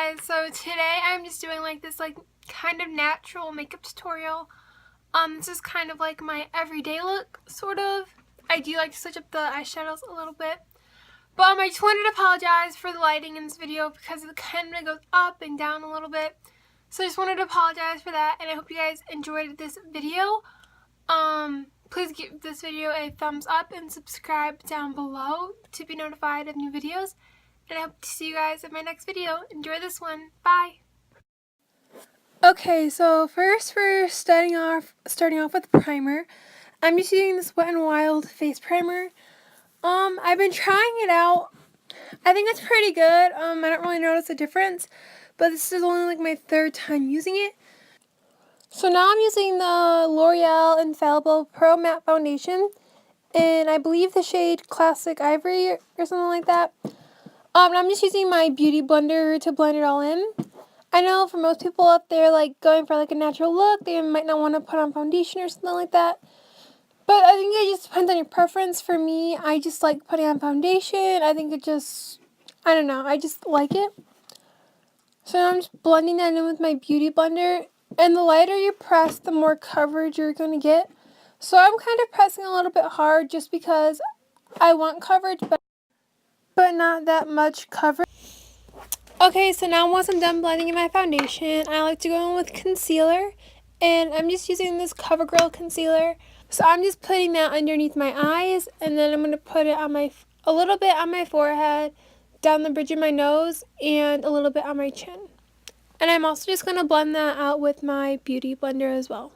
guys, so today I'm just doing like this kind of natural makeup tutorial. This is kind of like my everyday look, sort of. I do like to switch up the eyeshadows a little bit. But I just wanted to apologize for the lighting in this video because it kind of goes up and down a little bit. So I just wanted to apologize for that, and I hope you guys enjoyed this video. Please give this video a thumbs up and subscribe down below to be notified of new videos. And I hope to see you guys in my next video. Enjoy this one. Bye! Okay, so first we're starting off with primer. I'm just using this Wet n Wild face primer. I've been trying it out. I think it's pretty good. I don't really notice a difference, but this is only like my third time using it. So now I'm using the L'Oreal Infallible Pro Matte Foundation, and I believe the shade Classic Ivory or something like that. I'm just using my beauty blender to blend it all in. I know for most people out there, like going for like a natural look, they might not want to put on foundation or something like that. But I think it just depends on your preference. For me, I just like putting on foundation. I think it just, I don't know, I just like it. So now I'm just blending that in with my beauty blender. And the lighter you press, the more coverage you're going to get. So I'm kind of pressing a little bit hard just because I want coverage, but not that much coverage. Okay, so now once I'm done blending in my foundation, I like to go in with concealer. And I'm just using this CoverGirl concealer. So I'm just putting that underneath my eyes, and then I'm going to put it on a little bit on my forehead, down the bridge of my nose, and a little bit on my chin. And I'm also just going to blend that out with my beauty blender as well.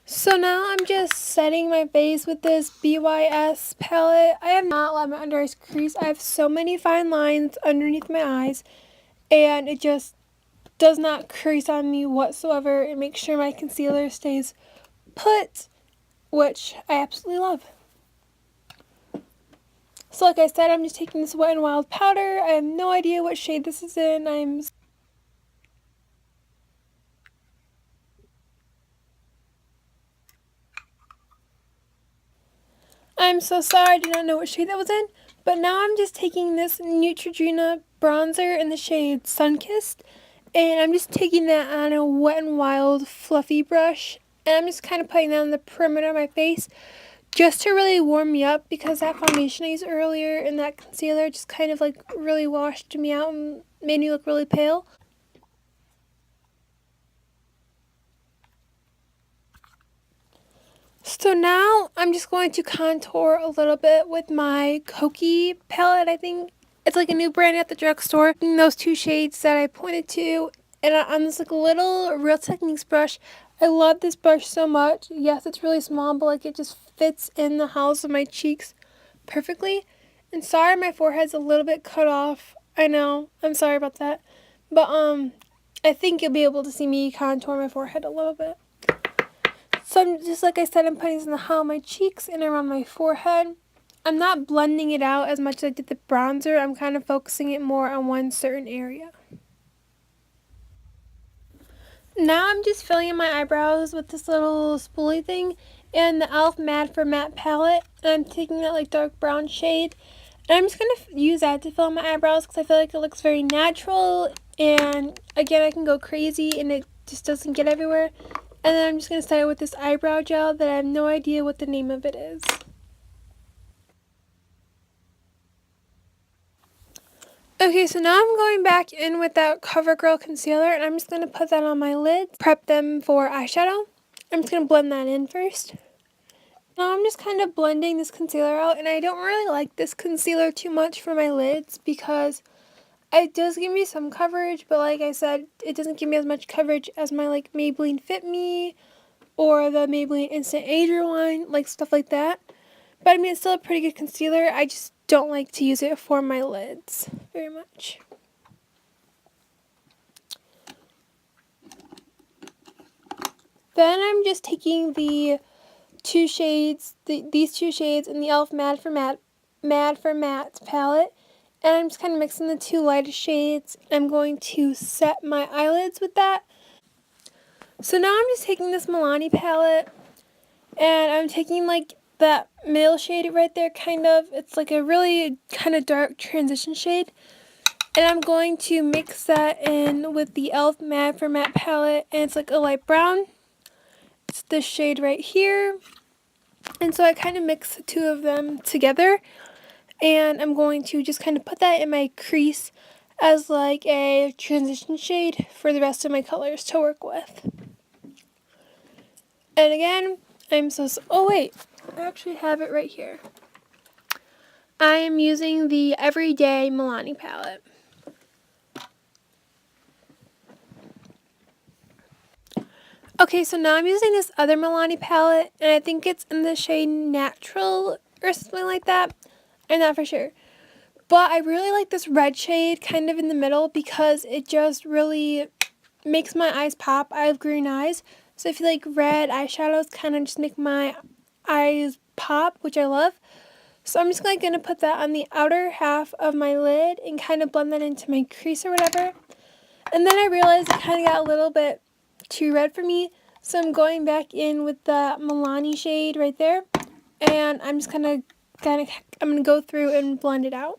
So now I'm just setting my face with this BYS palette. I have not let my under eyes crease. I have so many fine lines underneath my eyes, and it just does not crease on me whatsoever. It makes sure my concealer stays put, which I absolutely love. So like I said, I'm just taking this Wet n Wild powder. I have no idea what shade this is in. I'm so sorry, I did not know what shade that was in. But now I'm just taking this Neutrogena bronzer in the shade Sunkissed, and I'm just taking that on a Wet n Wild fluffy brush, and I'm just kind of putting that on the perimeter of my face just to really warm me up, because that foundation I used earlier and that concealer just kind of like really washed me out and made me look really pale. So now I'm just going to contour a little bit with my Kokie palette. I think it's like a new brand at the drugstore. And those two shades that I pointed to, and on this like little Real Techniques brush. I love this brush so much. Yes, it's really small, but like it just fits in the hollows of my cheeks perfectly. And sorry, my forehead's a little bit cut off. I know, I'm sorry about that. But I think you'll be able to see me contour my forehead a little bit. So I'm just like I said, I'm putting this in the hollow of my cheeks and around my forehead. I'm not blending it out as much as I did the bronzer. I'm kind of focusing it more on one certain area. Now I'm just filling in my eyebrows with this little spoolie thing and the e.l.f. Matte for Matte palette. And I'm taking that like dark brown shade. And I'm just going to use that to fill in my eyebrows because I feel like it looks very natural. And again, I can go crazy and it just doesn't get everywhere. And then I'm just going to start with this eyebrow gel that I have no idea what the name of it is. Okay, so now I'm going back in with that CoverGirl concealer, and I'm just going to put that on my lids, prep them for eyeshadow. I'm just going to blend that in first. Now I'm just kind of blending this concealer out, and I don't really like this concealer too much for my lids because it does give me some coverage, but like I said, it doesn't give me as much coverage as my like Maybelline Fit Me or the Maybelline Instant Age Rewind, like stuff like that. But I mean, it's still a pretty good concealer. I just don't like to use it for my lids very much. Then I'm just taking the two shades, these two shades in the e.l.f. Matte for Matte palette. And I'm just kind of mixing the two lightest shades. I'm going to set my eyelids with that. So now I'm just taking this Milani palette, and I'm taking like that middle shade right there, kind of. It's like a really kind of dark transition shade. And I'm going to mix that in with the e.l.f. Matte for Matte palette, and it's like a light brown. It's this shade right here. And so I kind of mix the two of them together, and I'm going to just kind of put that in my crease as like a transition shade for the rest of my colors to work with. And again, oh wait, I actually have it right here. I am using the Everyday Milani palette. Okay, so now I'm using this other Milani palette, and I think it's in the shade Natural or something like that. I'm not for sure. But I really like this red shade kind of in the middle because it just really makes my eyes pop. I have green eyes, so I feel like red eyeshadows kind of just make my eyes pop, which I love. So I'm just going to put that on the outer half of my lid and kind of blend that into my crease or whatever. And then I realized it kind of got a little bit too red for me, so I'm going back in with the Milani shade right there, and I'm just I'm gonna go through and blend it out.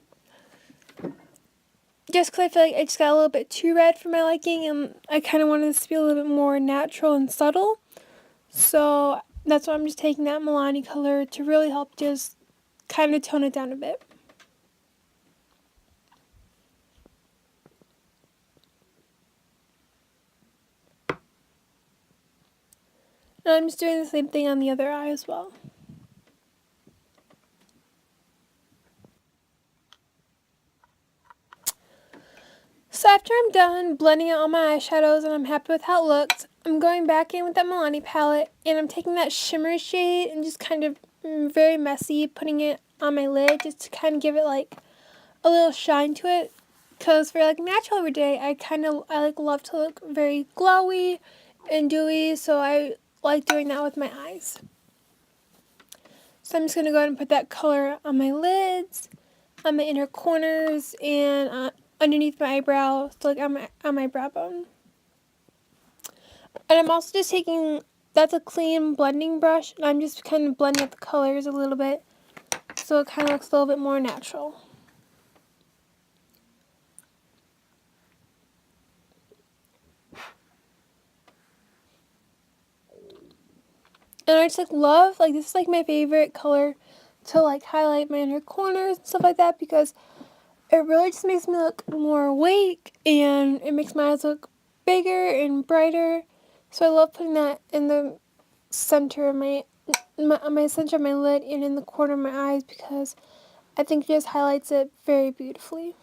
Just because I feel like it just got a little bit too red for my liking, and I kind of wanted this to be a little bit more natural and subtle. So that's why I'm just taking that Milani color to really help just kind of tone it down a bit. And I'm just doing the same thing on the other eye as well. So after I'm done blending out all my eyeshadows and I'm happy with how it looks, I'm going back in with that Milani palette, and I'm taking that shimmer shade and just kind of very messy putting it on my lid just to kind of give it like a little shine to it. Because for like natural everyday, I love to look very glowy and dewy, so I like doing that with my eyes. So I'm just going to go ahead and put that color on my lids, on my inner corners, and underneath my eyebrow, so like on my brow bone. And I'm also just taking, that's a clean blending brush, and I'm just kind of blending out the colors a little bit so it kind of looks a little bit more natural. And I just love, this is like my favorite color to like highlight my inner corners and stuff like that, because it really just makes me look more awake and it makes my eyes look bigger and brighter. So I love putting that in the center of my center of my lid and in the corner of my eyes, because I think it just highlights it very beautifully.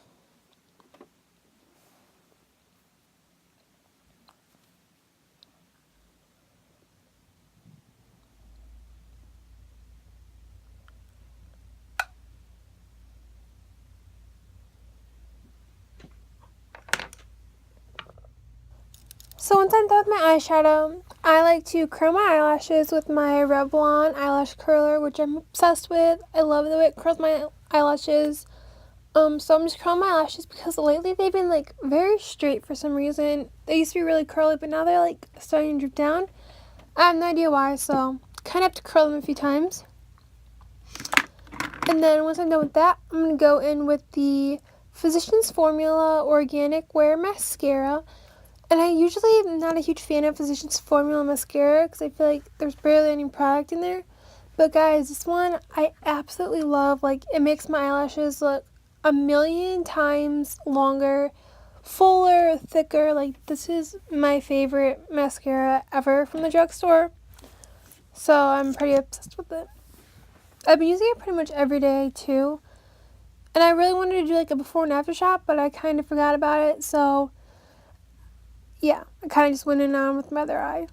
So once I'm done with my eyeshadow, I like to curl my eyelashes with my Revlon eyelash curler, which I'm obsessed with. I love the way it curls my eyelashes. So I'm just curling my eyelashes because lately they've been like very straight for some reason. They used to be really curly, but now they're like starting to droop down. I have no idea why, so kind of have to curl them a few times. And then once I'm done with that, I'm going to go in with the Physicians Formula Organic Wear Mascara. And I usually am not a huge fan of Physicians Formula Mascara because I feel like there's barely any product in there. But guys, this one I absolutely love. Like, it makes my eyelashes look a million times longer, fuller, thicker. Like, this is my favorite mascara ever from the drugstore. So I'm pretty obsessed with it. I've been using it pretty much every day too. And I really wanted to do like a before and after shot, but I kind of forgot about it. So yeah, I kind of just went in on with my other eye.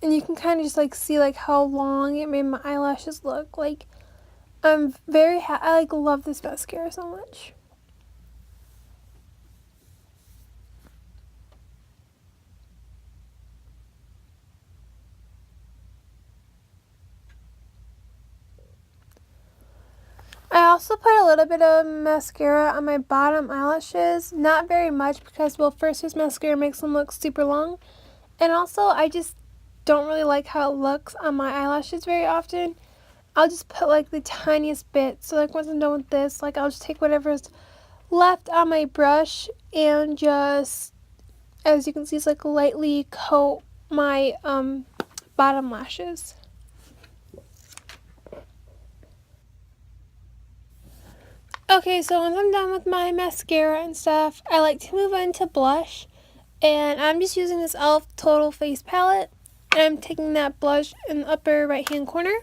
And you can kind of just like see like how long it made my eyelashes look. Like, I'm very I like love this mascara so much. I also put a little bit of mascara on my bottom eyelashes. Not very much because, well, first this mascara makes them look super long. And also, I just don't really like how it looks on my eyelashes very often. I'll just put like the tiniest bit. So like once I'm done with this, like I'll just take whatever's left on my brush and just, as you can see, it's like lightly coat my bottom lashes. Okay, so once I'm done with my mascara and stuff, I like to move on to blush. And I'm just using this e.l.f. Total Face Palette. And I'm taking that blush in the upper right hand corner.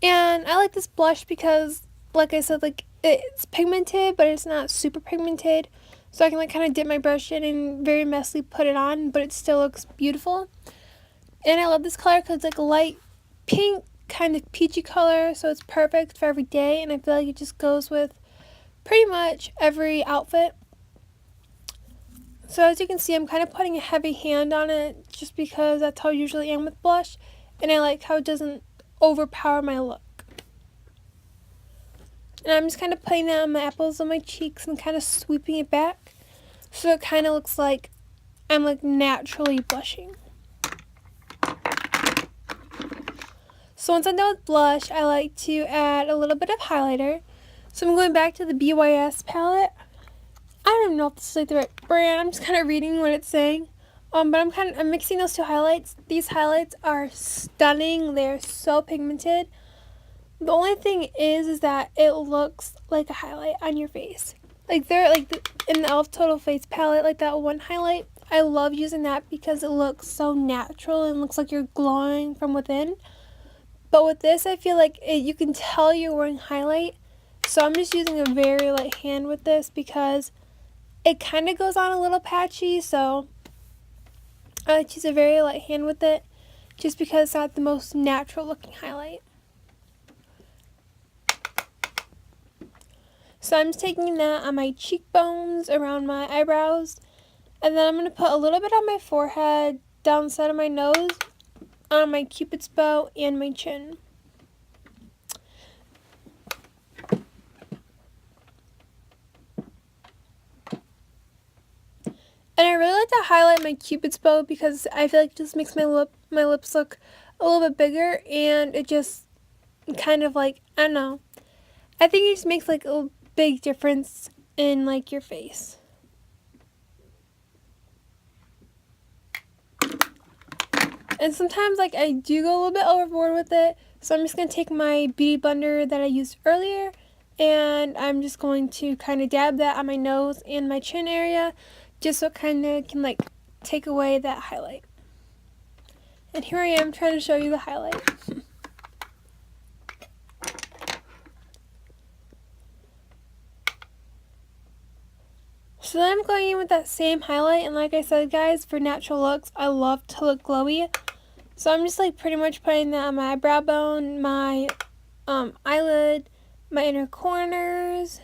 And I like this blush because, like I said, like it's pigmented, but it's not super pigmented. So I can like kind of dip my brush in and very messily put it on, but it still looks beautiful. And I love this color because it's like a light pink, kind of peachy color. So it's perfect for every day. And I feel like it just goes with pretty much every outfit. So as you can see, I'm kind of putting a heavy hand on it just because that's how I usually am with blush. And I like how it doesn't overpower my look. And I'm just kind of putting that on my apples on my cheeks and kind of sweeping it back. So it kind of looks like I'm like naturally blushing. So once I'm done with blush, I like to add a little bit of highlighter. So I'm going back to the BYS palette. I don't even know if this is like the right brand. I'm just kind of reading what it's saying. But I'm mixing those two highlights. These highlights are stunning. They're so pigmented. The only thing is that it looks like a highlight on your face. Like they're like in the e.l.f. Total Face Palette, like that one highlight. I love using that because it looks so natural and looks like you're glowing from within. But with this, I feel like you can tell you're wearing highlight. So I'm just using a very light hand with this because it kind of goes on a little patchy, so I like to use a very light hand with it just because it's not the most natural looking highlight. So I'm just taking that on my cheekbones, around my eyebrows, and then I'm going to put a little bit on my forehead, down the side of my nose, on my cupid's bow, and my chin. And I really like to highlight my cupid's bow because I feel like it just makes my lips look a little bit bigger, and it just kind of like, I don't know. I think it just makes like a big difference in like your face. And sometimes like I do go a little bit overboard with it, so I'm just going to take my beauty blender that I used earlier, and I'm just going to kind of dab that on my nose and my chin area, just so it kind of can like take away that highlight. And here I am trying to show you the highlight. So then I'm going in with that same highlight, and like I said, guys, for natural looks, I love to look glowy. So I'm just like pretty much putting that on my eyebrow bone, my eyelid, my inner corners,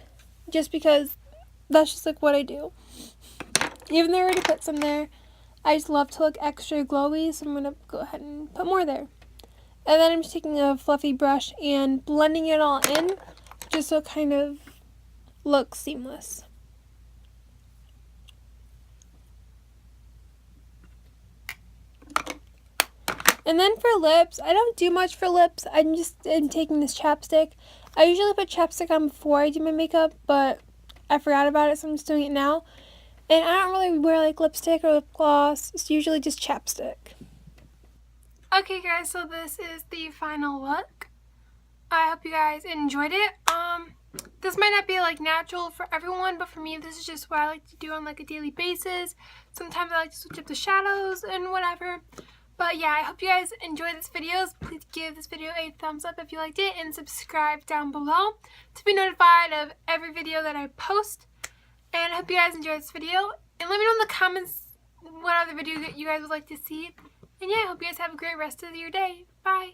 just because that's just like what I do. Even though I already put some there, I just love to look extra glowy, so I'm going to go ahead and put more there. And then I'm just taking a fluffy brush and blending it all in, just so it kind of looks seamless. And then for lips, I don't do much for lips. I'm taking this chapstick. I usually put chapstick on before I do my makeup, but I forgot about it, so I'm just doing it now. And I don't really wear like lipstick or lip gloss. It's usually just chapstick. Okay guys, so this is the final look. I hope you guys enjoyed it. This might not be like natural for everyone, but for me this is just what I like to do on like a daily basis. Sometimes I like to switch up the shadows and whatever. But yeah, I hope you guys enjoyed this video. Please give this video a thumbs up if you liked it, and subscribe down below to be notified of every video that I post. And I hope you guys enjoyed this video, and let me know in the comments what other video that you guys would like to see. And yeah, I hope you guys have a great rest of your day. Bye!